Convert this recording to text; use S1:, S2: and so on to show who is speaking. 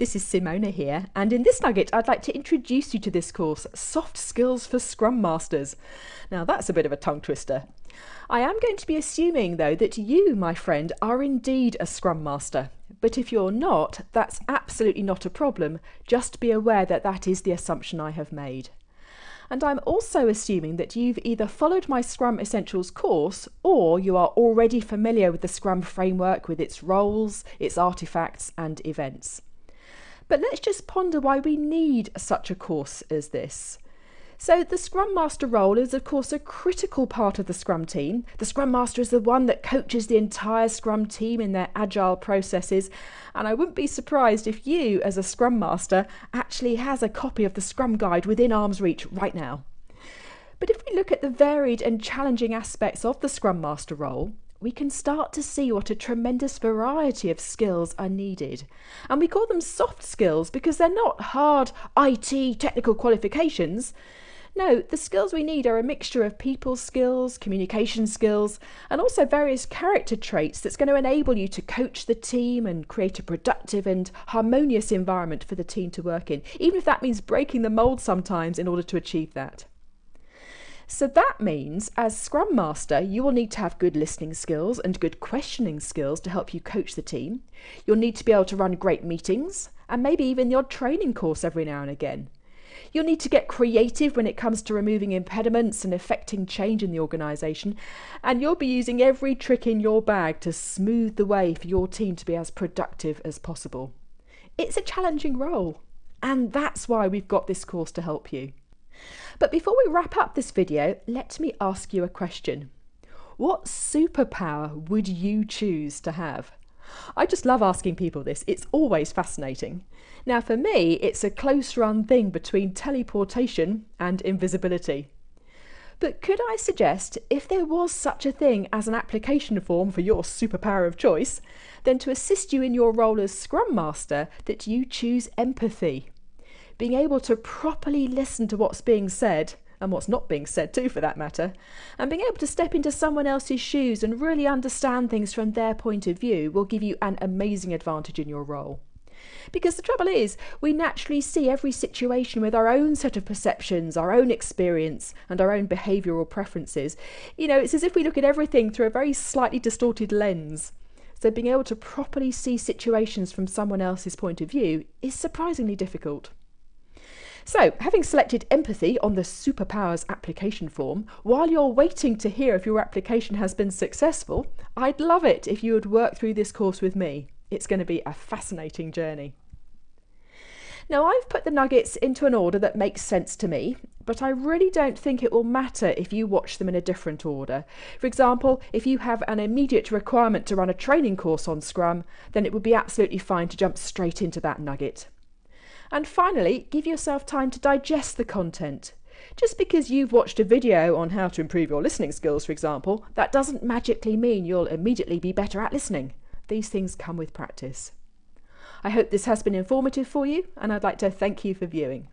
S1: This is Simona here, and in this nugget I'd like to introduce you to this course, Soft Skills for Scrum Masters. Now that's a bit of a tongue twister. I am going to be assuming though that you, my friend, are indeed a Scrum Master. But if you're not, that's absolutely not a problem. Just be aware that that is the assumption I have made. And I'm also assuming that you've either followed my Scrum Essentials course or you are already familiar with the Scrum framework with its roles, its artifacts and events. But let's just ponder why we need such a course as this. So the Scrum Master role is of course a critical part of the Scrum team. The Scrum Master is the one that coaches the entire Scrum team in their agile processes, and I wouldn't be surprised if you as a Scrum Master actually has a copy of the Scrum Guide within arm's reach right now. But if we look at the varied and challenging aspects of the Scrum Master role, we can start to see what a tremendous variety of skills are needed. And we call them soft skills because they're not hard IT technical qualifications. No, the skills we need are a mixture of people skills, communication skills, and also various character traits that's going to enable you to coach the team and create a productive and harmonious environment for the team to work in, even if that means breaking the mold sometimes in order to achieve that. So that means, as Scrum Master, you will need to have good listening skills and good questioning skills to help you coach the team. You'll need to be able to run great meetings and maybe even the odd training course every now and again. You'll need to get creative when it comes to removing impediments and effecting change in the organisation, and you'll be using every trick in your bag to smooth the way for your team to be as productive as possible. It's a challenging role, and that's why we've got this course to help you. But before we wrap up this video, let me ask you a question. What superpower would you choose to have? I just love asking people this. It's always fascinating. Now for me, it's a close run thing between teleportation and invisibility. But could I suggest, if there was such a thing as an application form for your superpower of choice, then to assist you in your role as Scrum Master, that you choose empathy. Being able to properly listen to what's being said, and what's not being said too for that matter, and being able to step into someone else's shoes and really understand things from their point of view will give you an amazing advantage in your role. Because the trouble is, we naturally see every situation with our own set of perceptions, our own experience, and our own behavioural preferences. You know, it's as if we look at everything through a very slightly distorted lens. So being able to properly see situations from someone else's point of view is surprisingly difficult. So, having selected empathy on the Superpowers application form, while you're waiting to hear if your application has been successful, I'd love it if you would work through this course with me. It's going to be a fascinating journey. Now, I've put the nuggets into an order that makes sense to me, but I really don't think it will matter if you watch them in a different order. For example, if you have an immediate requirement to run a training course on Scrum, then it would be absolutely fine to jump straight into that nugget. And finally, give yourself time to digest the content. Just because you've watched a video on how to improve your listening skills, for example, that doesn't magically mean you'll immediately be better at listening. These things come with practice. I hope this has been informative for you, and I'd like to thank you for viewing.